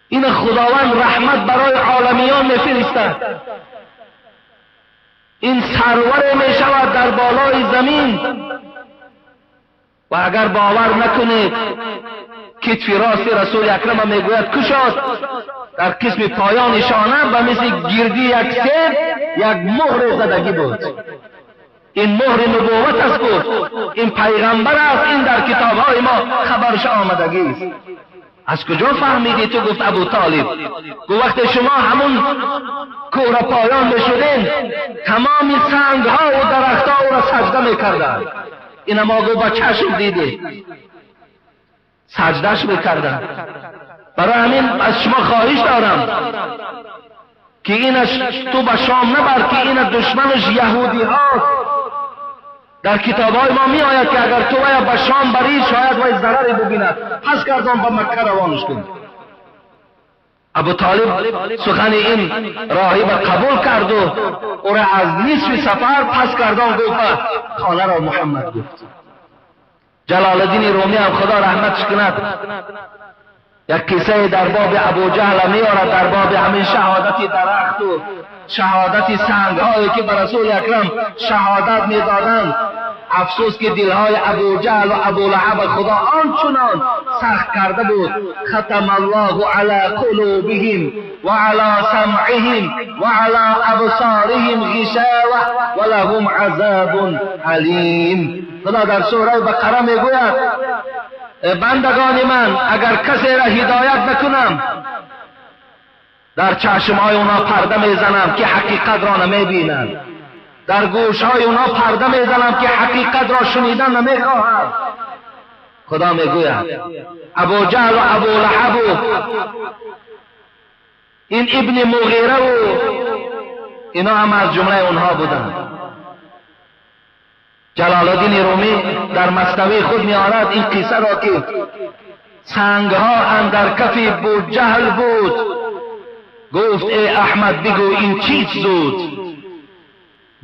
این خداوند رحمت برای عالمیان میفرستد. این سرور میشود در بالای زمین و اگر باور نکنید کتف راست رسول اکرم میگوید کشاد در قسم پایان شانه و مثل گردی یک سیب یک مهر زدگی بود. این مهر نبوت است بود، این پیغمبر است، این در کتابهای ما خبرش آمدگی است. از کجا فهمیدی تو؟ گفت ابو طالب. گفت وقتی شما همون کوه را پایان میشدین تمام سنگ ها و درخت ها او را سجده میکردن. این ما گفت با چشم دیده سجدهش میکردن. برای همین از شما خواهش دارم که اینش تو به شام نبر که این دشمنش یهودی هاست. در کتاب های ما می آید که اگر تو باید به شام بری شاید وی ضرری ببیند، پس گردان به مکه روانش کن. ابو طالب سخن این راهب قبول کرد و او را از نصف سفر پس گردان گفت خانه را محمد گفت. جلال الدین رومی هم خدا رحمتش کند یک قصه در باب ابو جهل میارد، در باب همین شهادت درخت و شهادت سنگ هایی که به رسول اکرم شهادت میدادند. افسوس که دلهای ابو جهل و ابو لهب خدا آنچنان سخت کرده بود. ختم الله علی قلوبهم و علی سمعهم و علی ابصارهم غشاوه و لهم عذاب علیم. خدا در سوره بقره میگوید بندگان من اگر کسی را هدایت نکنم در چشمهای اونا پرده میزنم که حقیقت را نمیبینند، در گوشهای اونا پرده میزنم که حقیقت را شنیدن نمیخواهند. خدا میگوید ابو جهل و ابو لهب و این ابن مغیره و اینا هم از جمله اونها بودند. جلال الدین رومی در مثنوی خود میآورد این قصه را که سنگها اندر کف بوجهل بود. گفت ای احمد بگو این چیست زود،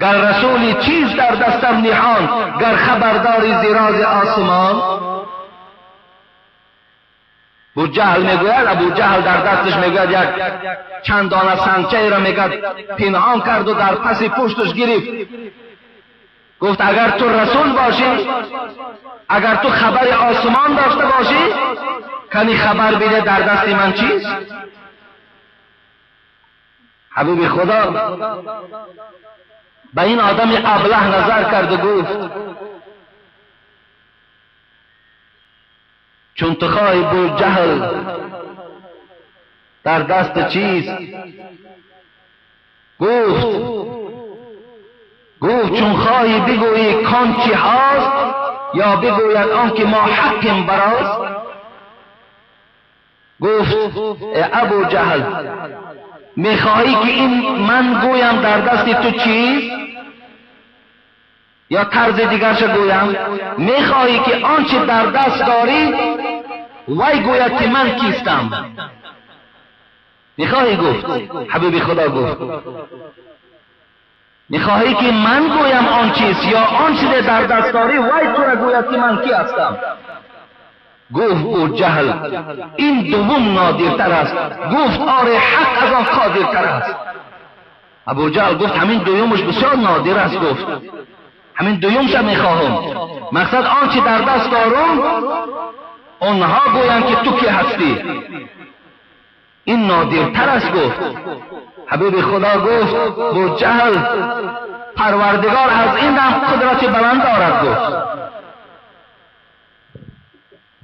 گر رسولی چیز در دستم نهان، گر خبرداری زیراز آسمان. بوجهل میگوید، ابو جهل در دستش میگوید یک چند دانه سنگچه را میگوید پنهان کرد و در پس پشتش گرفت. گفت اگر تو رسول باشی، اگر تو خبر آسمان داشته باشی، کنی خبر بده در دست من چیست؟ حبیب خدا به این آدم ابله نظر کرد و گفت چون تو خواهی بوجهل در دست چیست؟ گفت چون خواهی بگویی کان چی هاست یا بگوید آن که ما حقیم براست. گفت ابو جهل میخواهی که این من گویم در دست تو چیست یا طرز دیگرش گویم؟ میخواهی که آنچه در دست داری وای گوید که من کیستم؟ میخواهی؟ گفت حبیب خدا گفت میخواهی که من گویم آن چیست یا آنچه در دست داری وای تو را گوید که من کی هستم؟ گفت بوجهل این دوم نادرتر است. گفت آره حق از آن قادرتر است. ابو جهل گفت همین دومش بسیار نادر است. گفت همین دومش میخواهم، مقصد آنچه در دست دارم آنها گویند که تو کی هستی، این نادرتر است. گفت حبیب خدا گفت بوجهل پروردگار از این هم قدرت بلند دارد. گفت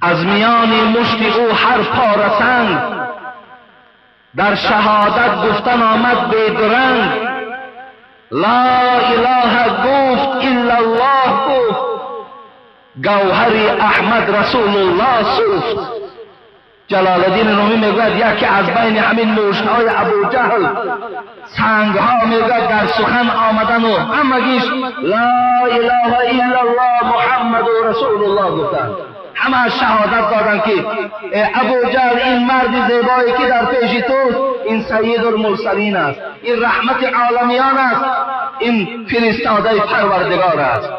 از میان مشت او هر پاره سنگ در شهادت گفتن آمد بیدرنگ. لا اله گفت الا الله گفت گوهر احمد رسول الله سوفت. جلال الدین رومی میگوید یکی از بین همین مشتهای ابو جهل سنگها میگوید در سخن آمدن و همگیش لا اله الا الله محمد رسول الله گفتن. همه شهادت دادن که ابو جهل این مرد زیبایی که در پیش تو این سید المرسلین است، این رحمت عالمیان است، این فرستاده پروردگار است.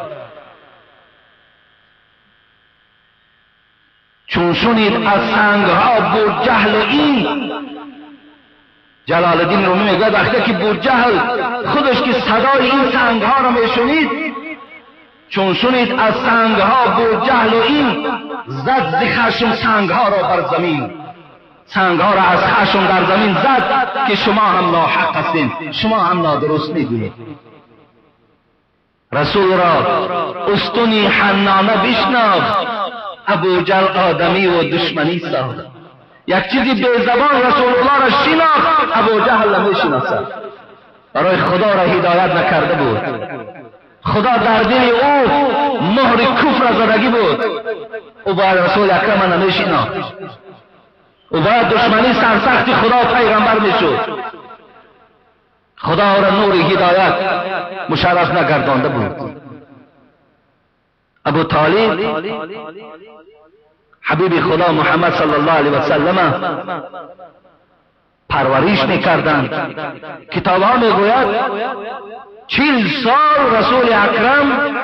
چون شنید از سنگها بوجهل این، جلال الدین رومی میگه وقتی که بوجهل خودش که صدای این سنگها را میشنید، چون شنید از سنگها بوجهل این زد ز خشم سنگها را بر زمین. سنگها را از خشم در زمین زد که شما هم ناحق هستین، شما هم نادرست میگویید. رسول را استونی حنانه بشناخت، ابو جهل آدمی و دشمنی ساخت. یک چیزی به زبان رسول الله را شناخت، ابو جهل نمیشناسد. برای خدا را هدایت نکرده بود. خدا در دل او مهر کفر زدگی بود. او باید رسول اکرم نمیشناخت. او باید دشمنی سرسخت خدا پیغمبر میشد. خدا را نور هدایت مشرف نگردانده بود. ابو طالب حبیب خدا محمد صلی الله علیه و سلم پرورش میکردند. کتاب ها میگوید 40 سال رسول اکرم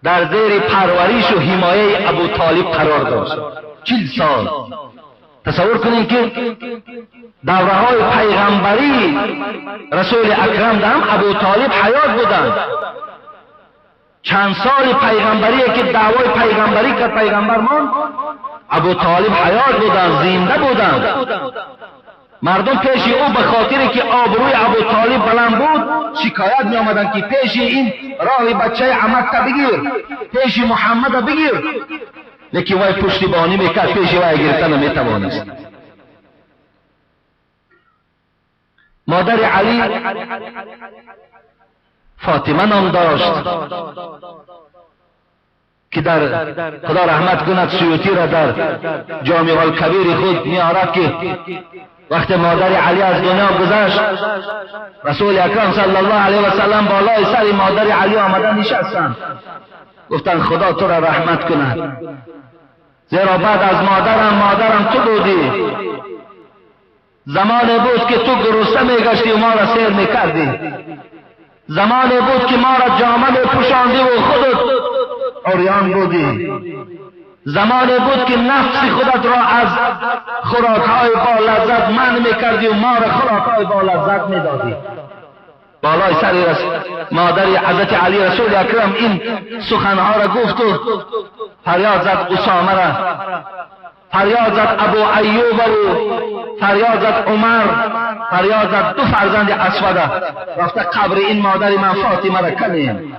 در زیر پرورش و حمایه ابو طالب قرار داشت. 40 سال. تصور کنید که دوره های پیغمبری رسول اکرم هم ابو طالب حیات بودند. چند سال پیغمبری که دعوای پیغمبری که پیغمبر مان، ابو طالب حیات بودند، زنده بودند. مردم پیش او به خاطر که آبروی ابو طالب بلند بود شکایت می آمدند که پیش این راه بچه عمت بگیر، پیش محمد بگیر، لیکن وای پشتیبانی میکرد، پیش وای گرفتن نمیتوانست. مادر علی فاطمه نام داشت که در خدا رحمت کند سیوطی را در جامع الکبیر خود میارد که وقت مادر علی از دنیا گذشت، رسول اکرم صلی الله علیه و سلم بالای سر مادر علی آمدن نشستند. گفتند خدا تو را رحمت کند، زیرا بعد از مادرم تو بودی. زمانی بود که تو گرسنه میگشتی و ما را سیر میکردی. زمانی بود که ما را جامه میپوشاندی و خودت عریان بودی. زمانی بود که نفس خودت را از خوراک‌های با لذت منع می‌کردی و ما را خوراک‌های با لذت می‌دادی. بالای سر مادر حضرت علی رسول اکرم این سخنها را گفت و فریاد زد اسامه را، فریاد زد ابو ایوب و فریاد زد عمر، فریاد زد دو فرزند اسود رفته قبر این مادر من فاطمه را کنیم.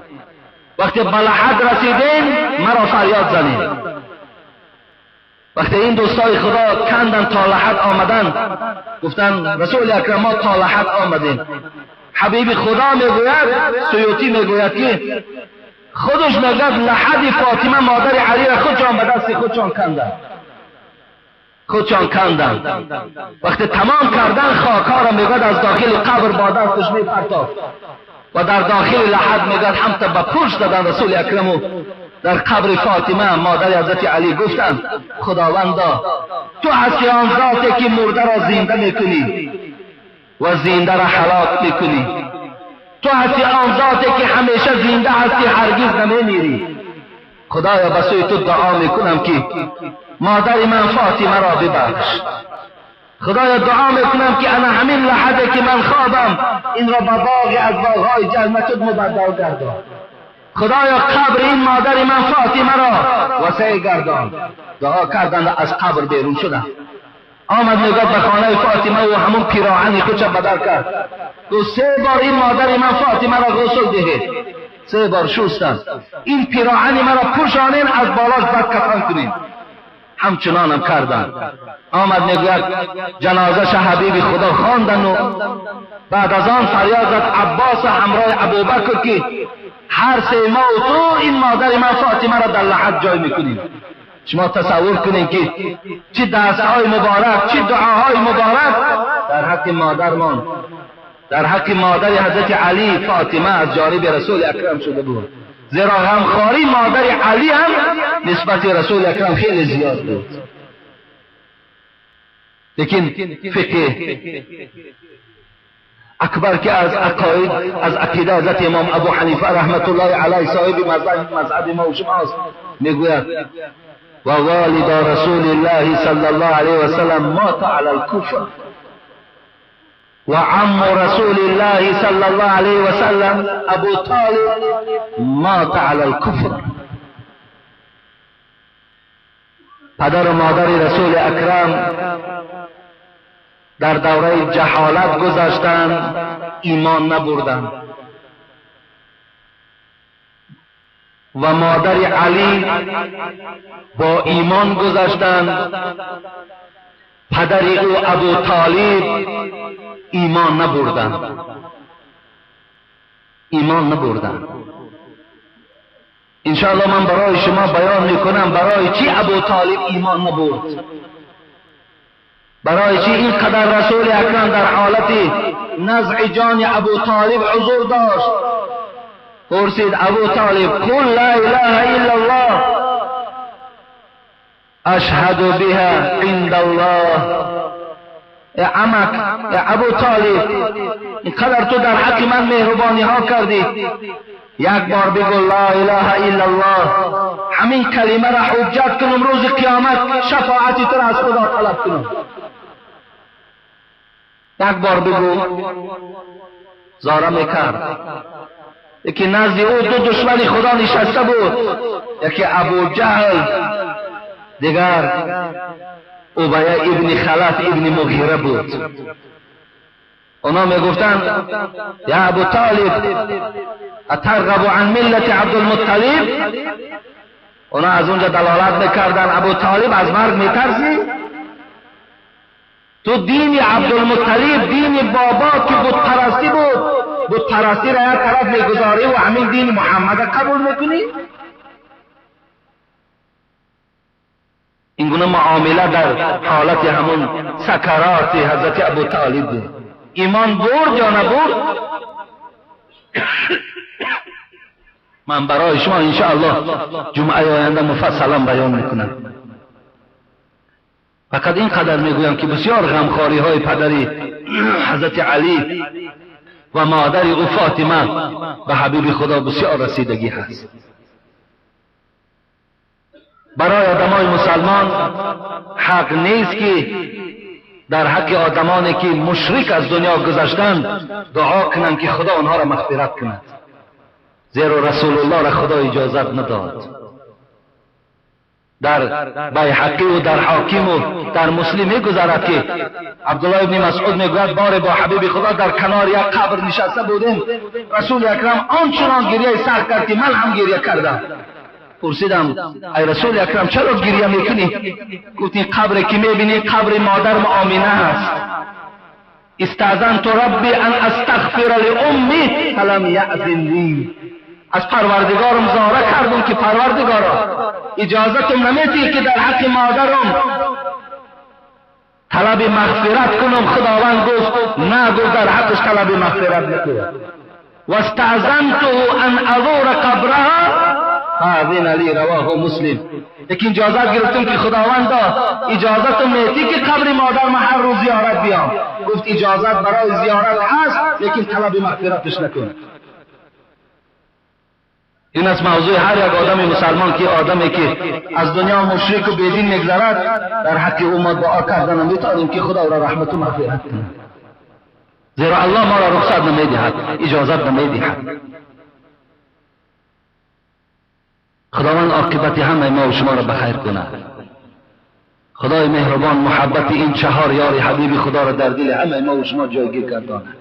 وقتی بلحد رسیدین مرا فریاد زنید. وقتی این دوستای خدا کندن تا لحد آمدن گفتن رسول اکرم ما تا لحد آمدیم. حبیب خدا میگوید، سیوطی میگوید که خودش میگوید لحد فاطمه مادر علی را خودشان به دست خودشان کندن. وقتی تمام کردن خاکها را میگوید از داخل قبر با دستش میپرتافت و در داخل لحد میگوید همتا به پشت دادن رسول اکرم در قبر فاطمه مادر حضرت علی گفتن خداوندا تو هستی آن ذاتی که مرده را زنده میکنی و زنده را هلاک میکنی. تو هستی آن ذاتی که همیشه زنده هستی هرگز نمیمیری. خدایا به سوی تو دعا میکنم که مادر من فاطمه را ببخش. خدایا دعا میکنم که انا همین لحظه که من خوابم این را به باغی از باغهای جنتت مبدل گردان. خدایا قبر این مادر من فاطمه را وسیع گردان. دعا کردند از قبر بیرون شدن. آمد نگاه به خانه فاطمه و همون پیراهن خودش بدل کرد. گفت 3 بار این مادر من فاطمه را غسل دهید. 3 بار شستن. این پیراهن مرا پوشانین از بالاش بدکفن کنین. همچنان هم کردن. آمد نگوید جنازه حبیب خدا خواندن و بعد از آن فریاد زد عباس همراه ابوبکر که هر 3 ماه تو این مادر من فاطمه را در لحد جای میکنیم. شما تصور کنید که چه دستهای مبارک، چه دعاهای مبارک در حق مادرمان، در حق مادر حضرت علی فاطمه از جانب رسول اکرم شده بود. زیرا غمخواری مادر علی هم نسبت رسول اکرم خیلی زیاد بود. لیکن فقه اکبر که از عقاید، از عقیده حضرت امام ابو حنیفه رحمت الله علیه صاحب مذهب ما و شماست میگوید و والد رسول الله صلی الله علیه و سلم مات علی الکفر و عم رسول الله صلی الله علیه و سلم ابو طالب مات علی الکفر. پدر و مادر رسول اکرم در دوره جهالت گذشتند، ایمان نبردند و مادر علی با ایمان گذشتند. پدر او ابو طالب ایمان نبردند. انشاءالله من برای شما بیان میکنم برای چی ابو طالب ایمان نبرد، برای چی اینقدر رسول اکرم در حالت نزع جان ابو طالب عذر داشت. پرسید ابو طالب قل لا اله الا الله اشهد بها عند الله. عمک ابو طالب اینقدر تو در حق من مهربانی ها کردی، یک بار بگو لا اله الا الله، همین کلمه را حجت کنم روز قیامت شفاعتی تو را از خدا طلب کنم. یک بار بگو. زاره میکرد. یکی نزد او 2 دشمن خدا نشسته بود، یکی ابو جهل، دیگر ابی ابن خلف ابن مغیره بود. اونا میگفتن یا ابو طالب اترغب عن ملت عبدالمطلب. اونا از اونجا دلالت میکردن ابو طالب از مرگ میترسی؟ تو دین عبدالمطلب، دین بابا که بت پرستی بود، بت پرستی را یک طرف میگذاری و همین دین محمد قبول میکنی؟ این گونه معامله در حالت همون سکرات حضرت ابو طالب بود. ایمان برد یا نبرد؟ من برای شما انشاءالله جمعه آینده مفصلا بیان میکنم. فقط اینقدر میگویم که بسیار غمخواری های پدری حضرت علی و مادر او فاطمه به حبیب خدا بسیار رسیدگی هست. برای آدمای مسلمان حق نیست که در حق آدمانی که مشرک از دنیا گذشتن دعا کنند که خدا آنها را مغفرت کند، زیرا رسول الله را خدا اجازت نداد. در بیهقی و در حاکم و در مسلم میگذرد که عبدالله ابن مسعود میگوید بار با حبیب خدا در کنار یک قبر نشسته بودیم، رسول اکرم آنچنان گریه سخت کرد که من هم گریه کردم. پرسیدم ای رسول اکرم چرا گریه میکنی؟ گفتی قبری که میبینی قبر مادرم آمینه است. استاذنت ربی ان استغفر لامي فلم یأذن لی. از پروردگارم زاره کردم که پروردگارا اجازتم نمیدی که در حق مادرم طلب مغفرت کنم. خداوند گفت نه، گفت در حقش طلب مغفرت نکنم. و استاذنته ان ازور قبرها فاذن لی، رواه مسلم. لیکن اجازت گرفتم که خداوند اجازتم میدی که قبر مادرم هر روز زیارت بیام. گفت اجازت برای زیارت هست لیکن طلب مغفرتش نکن. این از موضوع هر یک آدم مسلمان که آدمی که از دنیا مشرک و بیدین میگذرد در حق امت دعا کردن میتونیم که خدا را رحمت و مغفرت کنه، زیرا الله ما را رخصت نمیدهد، اجازت نمیدهد. خداوند عاقبت همه ما و شما را بخیر کنه. خدای مهربان محبت این چهار یار حبیب خدا را در دل همه ما و شما جایگیر گرداند.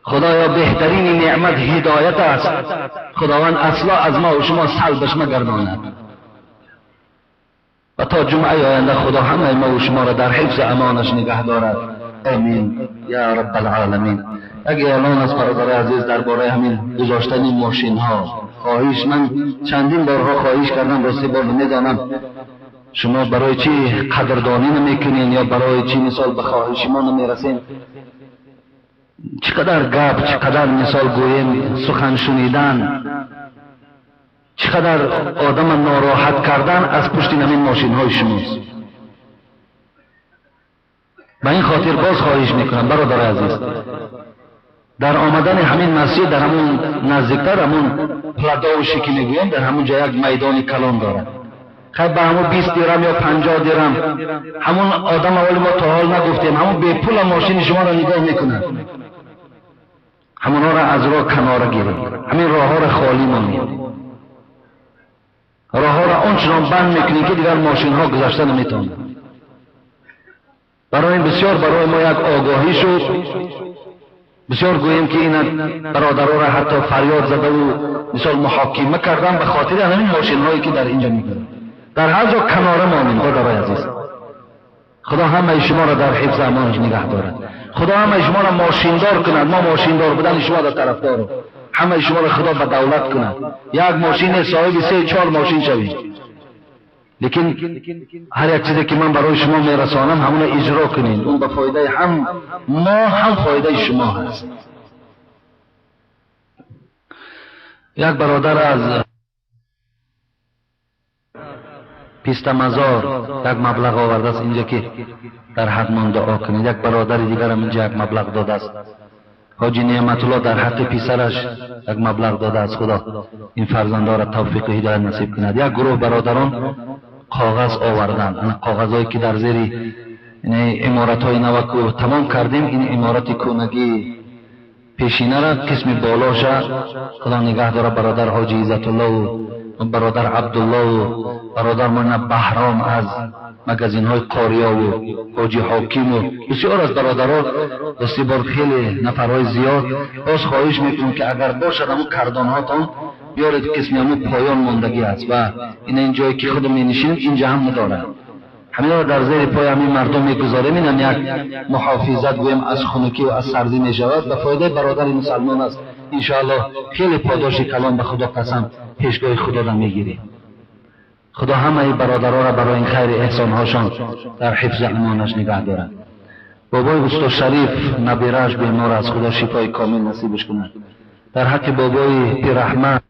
خدایا بهترین نعمت هدایت است. خداوند اصلا از ما و شما سلبش مگرداند و تا جمعه آینده خدا همه ما و شما را در حفظ امانش نگه دارد. آمین یا رب العالمین. اگه اعلان از برادر عزیز درباره همین گذاشتن این ماشین ها، خواهش من چندین بارها خواهش کردم، راستی بار نمیدانم شما برای چی قدردانی نمیکنین یا برای چی مثال به خواهش ما نمیرسین. چقدر گپ، چقدر مثال گوییم، سخن شنیدن، چقدر آدم ناراحت کردن از پشت همین ماشین های شماست. به این خاطر باز خواهش میکنم برادر عزیز، در آمدن همین مسجد در همون نزدیکتر همون پلداوشی که میگویم در همون جا یک میدان کلان دارد. خیلی به همون 20 درم یا 50 درم همون آدم اولی ما تا حال نگفتیم همون به پول ماشین شما را نگاه میکنن، همون ها را از راه کنار گیرید، همین راه ها را خالی مانید، راه ها را آنچنان بند میکنید که دیگر ماشین ها گذشته نمیتونند. برای این بسیار برای ما یک آگاهی شد. بسیار گوییم که این برادرها را حتی فریاد زده و مثال محاکمه کردن به خاطر همین ماشین هایی که در اینجا میگذارند. در هر جا کناره مانید برادرای عزیز. خدا همه شما را در حفظ امانش نگه دارد. خدا همه شما را ماشیندار کند. ما ماشیندار بودن شما را طرفدار، همه شما را خدا به دولت کند. یک ماشین صاحب 3-4 ماشین شوید. لیکن هر یک چیزی که من برای شما میرسانم همون اجرا کنید، اون به فایده هم ما هم فایده شما هست. یک برادر از پیست مزار یک مبلغ آورده است اینجا که در حق من دعا کنید. یک برادر دیگر هم اینجا یک مبلغ داده است. حاجی نعمت الله در حق پسرش یک مبلغ داده است. خدا این فرزندان را توفیق و هدایت نصیب کند. یک گروه برادران کاغذ آوردند، این کاغذهایی که در زیر عمارت های نوک تمام کردیم. این عمارت کونگی پیشینه را قسم بالاش خدا نگه داره برادر حاجی عزت الله و برادر عبدالله و برادر مولانا بهرام از مگزین های قاریا و حاجی حاکم و بسیار از برادران دستی بار خیلی نفرهای زیاد. باز خواهش میکنم که اگر باشد همون کردان هاتان بیارید، قسمی همون پایان ماندگی است و این جایی که خود می نشینیم اینجا هم نداره. همین را در زیر پای همین مردم میگذاریم. این هم یک محافظت گویم از خنکی و از سردی می شود و فایده برادر مسلمان است. انشاءالله خیلی پاداش کلام به خدا قسم پیشگاه خدا را میگیریم. خدا همه برادرها را برای این خیر احسان هاشان در حفظ امانش نگه دارد. بابای استاد شریف نبیرش بیمار از خدا شفای کامل نصیبش کند. در حق بابای پیرحمد